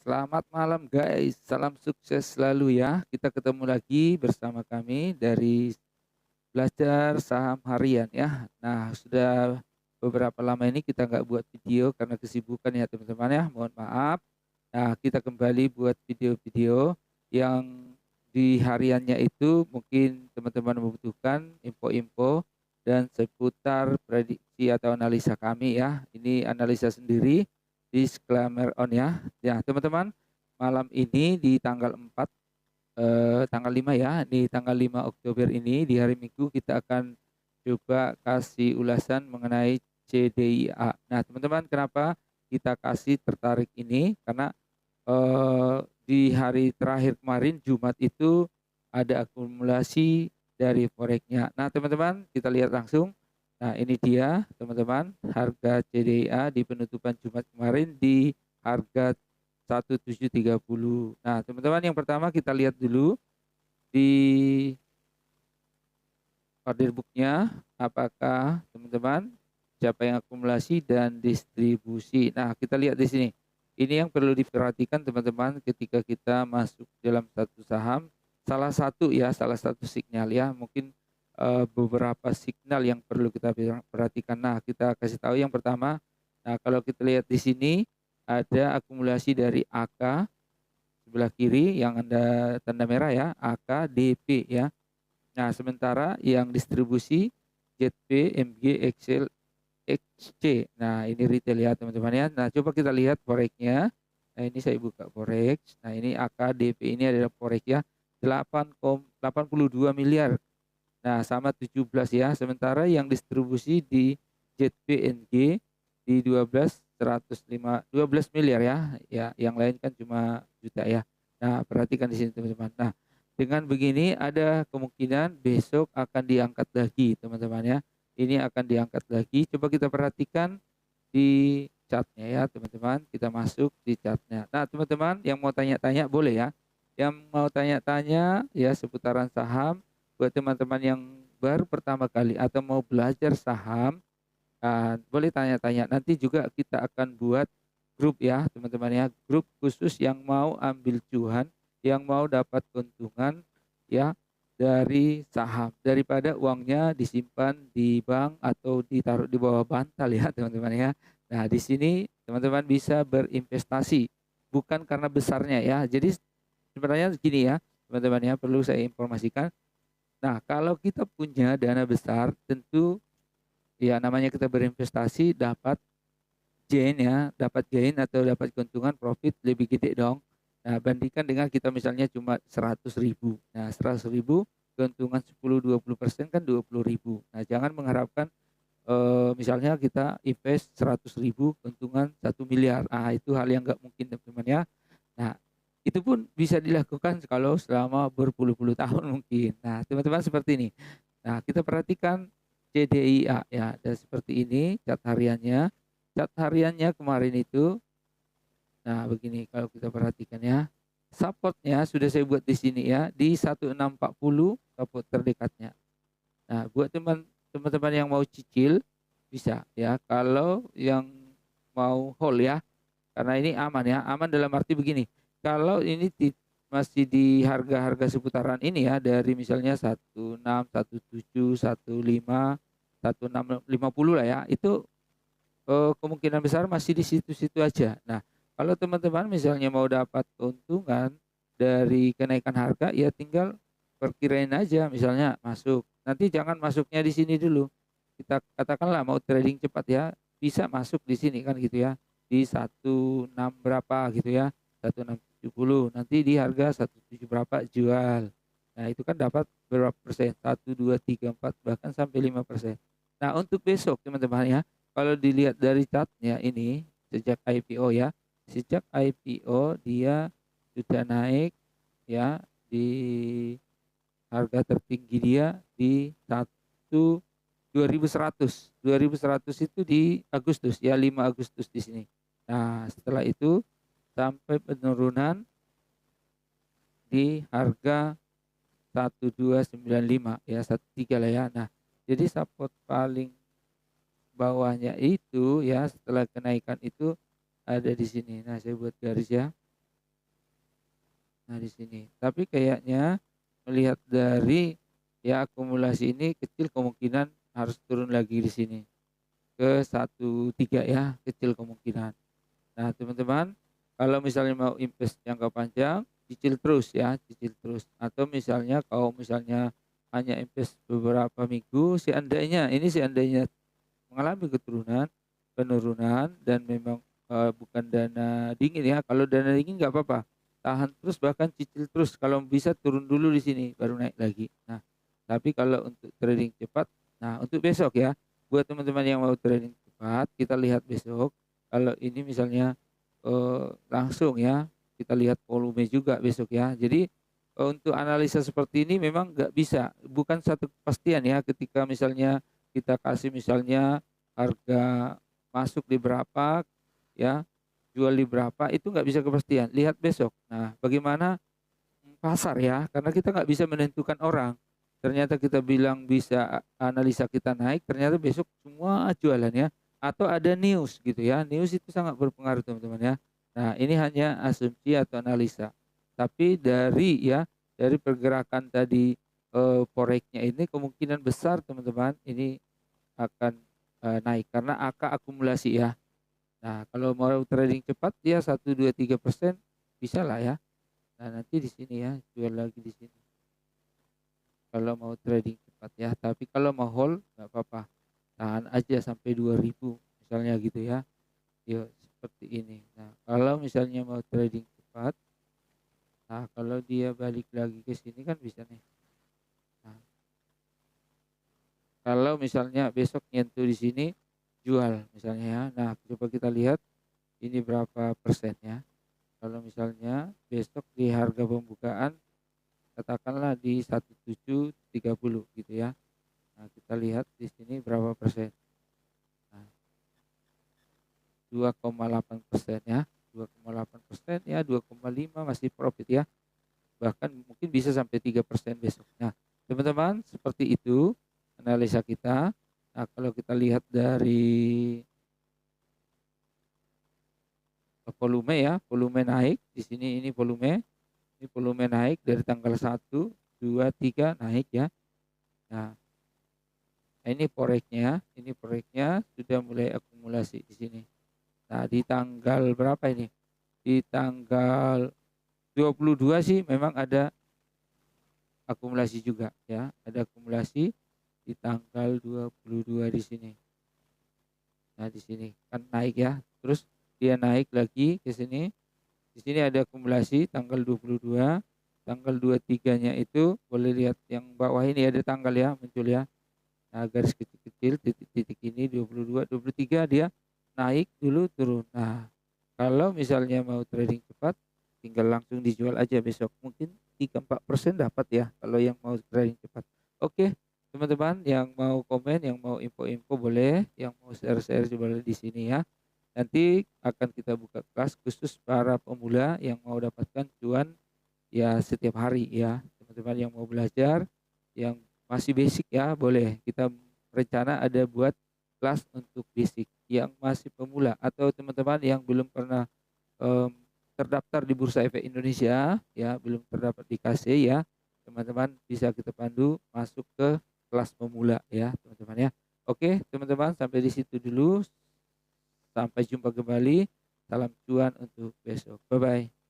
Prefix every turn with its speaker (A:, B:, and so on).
A: Selamat malam guys, salam sukses selalu ya. Kita ketemu lagi bersama kami dari Belajar Saham Harian ya. Nah, sudah beberapa lama ini kita nggak buat video karena kesibukan ya teman-teman ya. Mohon maaf. Nah, kita kembali buat video-video yang di hariannya itu mungkin teman-teman membutuhkan info-info dan seputar prediksi atau analisa kami ya. Ini analisa sendiri, disclaimer on ya. Ya, teman-teman, malam ini di tanggal 4 tanggal 5 ya, di tanggal 5 Oktober ini di hari Minggu kita akan coba kasih ulasan mengenai CDIA. Nah, teman-teman, kenapa kita kasih tertarik ini? Karena di hari terakhir kemarin Jumat itu ada akumulasi dari foreknya. Nah, teman-teman, kita lihat langsung. Nah, ini dia, teman-teman, harga CDIA di penutupan Jumat kemarin di harga 1730. Nah, teman-teman, yang pertama kita lihat dulu di order booknya, apakah teman-teman siapa yang akumulasi dan distribusi. Nah, kita lihat di sini. Ini yang perlu diperhatikan teman-teman ketika kita masuk dalam satu saham. Salah satu sinyal ya. Mungkin beberapa signal yang perlu kita perhatikan. Nah, kita kasih tahu yang pertama. Nah, kalau kita lihat di sini ada akumulasi dari AK sebelah kiri yang ada tanda merah ya, AKDP ya. Nah, sementara yang distribusi ZP, MG, Excel, XC. Nah, ini retail ya teman-teman ya. Nah, coba kita lihat foreknya. Nah, ini saya buka forex. Nah, ini AKDP ini adalah forex ya. 82 miliar. Nah, sama 17 ya. Sementara yang distribusi di ZPNG di 12 miliar ya. Ya, yang lain kan cuma juta ya. Nah, perhatikan di sini teman-teman. Nah, dengan begini ada kemungkinan besok akan diangkat lagi teman-teman ya. Ini akan diangkat lagi. Coba kita perhatikan di chartnya ya teman-teman. Kita masuk di chartnya. Nah, teman-teman yang mau tanya-tanya boleh ya. Yang mau tanya-tanya ya seputaran saham buat teman-teman yang baru pertama kali atau mau belajar saham, boleh tanya-tanya. Nanti juga kita akan buat grup ya teman-teman ya, grup khusus yang mau ambil cuan, yang mau dapat keuntungan ya dari saham daripada uangnya disimpan di bank atau ditaruh di bawah bantal ya teman-teman ya. Nah, di sini teman-teman bisa berinvestasi bukan karena besarnya ya. Jadi sebenarnya gini ya teman-teman ya, perlu saya informasikan. Nah, kalau kita punya dana besar, tentu ya namanya kita berinvestasi dapat gain ya, dapat gain atau dapat keuntungan profit lebih gede dong. Nah, bandingkan dengan kita misalnya cuma 100.000. Nah, 100.000 keuntungan 10-20% kan 20.000. Nah, jangan mengharapkan misalnya kita invest 100.000 keuntungan 1 miliar. Ah, itu hal yang nggak mungkin teman-teman ya. Nah, itu pun bisa dilakukan kalau selama berpuluh-puluh tahun mungkin. Nah, teman-teman seperti ini. Nah, kita perhatikan CDIA ya, dan seperti ini cat hariannya. Cat hariannya kemarin itu, nah begini kalau kita perhatikan ya. Supportnya sudah saya buat di sini ya, di 1640 support terdekatnya. Nah, buat teman-teman yang mau cicil bisa ya. Kalau yang mau hold ya, karena ini aman ya. Aman dalam arti begini. Kalau ini masih di harga-harga seputaran ini ya, dari misalnya 16, 17, 15, 1650 lah ya. Itu kemungkinan besar masih di situ-situ aja. Nah, kalau teman-teman misalnya mau dapat keuntungan dari kenaikan harga, ya tinggal perkirain aja misalnya masuk. Nanti jangan masuknya di sini dulu. Kita katakanlah mau trading cepat ya, bisa masuk di sini kan gitu ya. Di 16 berapa gitu ya. 1670. Nanti di harga 17 berapa jual. Nah, itu kan dapat berapa persen? 1, 2, 3, 4 bahkan sampai 5%. Nah, untuk besok teman-teman ya, kalau dilihat dari chartnya ini sejak IPO ya, sejak IPO dia sudah naik ya di harga tertinggi dia di 2100 itu di Agustus ya, 5 Agustus di sini. Nah, setelah itu sampai penurunan di harga 1295 ya, 13 lah ya. Nah, jadi support paling bawahnya itu ya setelah kenaikan itu ada di sini. Nah, saya buat garis ya. Nah, di sini. Tapi kayaknya melihat dari ya akumulasi ini kecil kemungkinan harus turun lagi di sini ke 13 ya, kecil kemungkinan. Nah, teman-teman, kalau misalnya mau invest jangka panjang, cicil terus ya, cicil terus. Atau misalnya kalau misalnya hanya invest beberapa minggu, seandainya mengalami penurunan dan memang bukan dana dingin ya. Kalau dana dingin nggak apa-apa, tahan terus bahkan cicil terus. Kalau bisa turun dulu di sini baru naik lagi. Nah, tapi kalau untuk trading cepat, nah untuk besok ya, buat teman-teman yang mau trading cepat, kita lihat besok. Kalau ini misalnya langsung ya, kita lihat volume juga besok ya. Jadi untuk analisa seperti ini memang nggak bisa, bukan satu kepastian ya. Ketika misalnya kita kasih misalnya harga masuk di berapa ya, jual di berapa, itu nggak bisa kepastian. Lihat besok. Nah, bagaimana pasar ya, karena kita nggak bisa menentukan orang. Ternyata kita bilang bisa analisa kita naik, ternyata besok semua jualan ya. Atau ada news gitu ya. News itu sangat berpengaruh teman-teman ya. Nah, ini hanya asumsi atau analisa. Tapi dari pergerakan tadi foreknya ini kemungkinan besar teman-teman ini akan naik karena angka akumulasi ya. Nah, kalau mau trading cepat dia 1, 2, 3% bisa lah ya. Nah, nanti di sini ya, jual lagi di sini. Kalau mau trading cepat ya, tapi kalau mau hold nggak apa-apa. Tahan aja sampai 2000 misalnya gitu ya. Yuk, seperti ini. Nah, kalau misalnya mau trading cepat, nah kalau dia balik lagi ke sini kan bisa nih. Nah, kalau misalnya besok nyentuh di sini jual misalnya ya. Nah, coba kita lihat ini berapa persennya. Kalau misalnya besok di harga pembukaan katakanlah di 1730 gitu ya. Nah, kita lihat di sini berapa persen. Nah, 2,8% ya. 2,8% ya, 2,5 masih profit ya. Bahkan mungkin bisa sampai 3% besok. Nah, teman-teman, seperti itu analisa kita. Nah, kalau kita lihat dari volume ya, volume naik di sini ini volume naik dari tanggal 1, 2, 3 naik ya. Nah, ini proyeknya sudah mulai akumulasi di sini. Nah, di tanggal berapa ini? Di tanggal 22 sih memang ada akumulasi juga ya, ada akumulasi di tanggal 22 di sini. Nah, di sini kan naik ya. Terus dia naik lagi ke sini. Di sini ada akumulasi tanggal 22, tanggal 23-nya itu boleh lihat yang bawah ini ada tanggal ya muncul ya. Nah, garis kecil-kecil titik-titik ini 22, 23 dia naik dulu turun. Nah, kalau misalnya mau trading cepat tinggal langsung dijual aja besok. Mungkin 3-4% dapat ya kalau yang mau trading cepat. Oke, teman-teman yang mau komen, yang mau info-info boleh, yang mau share-share boleh di sini ya. Nanti akan kita buka kelas khusus para pemula yang mau dapatkan cuan ya setiap hari ya. Teman-teman yang mau belajar, yang masih basic ya boleh. Kita rencana ada buat kelas untuk basic yang masih pemula atau teman-teman yang belum pernah em, terdaftar di Bursa Efek Indonesia ya, belum terdapat di KC ya. Teman-teman bisa kita pandu masuk ke kelas pemula ya, teman-teman ya. Oke, teman-teman sampai di situ dulu. Sampai jumpa kembali. Salam cuan untuk besok. Bye bye.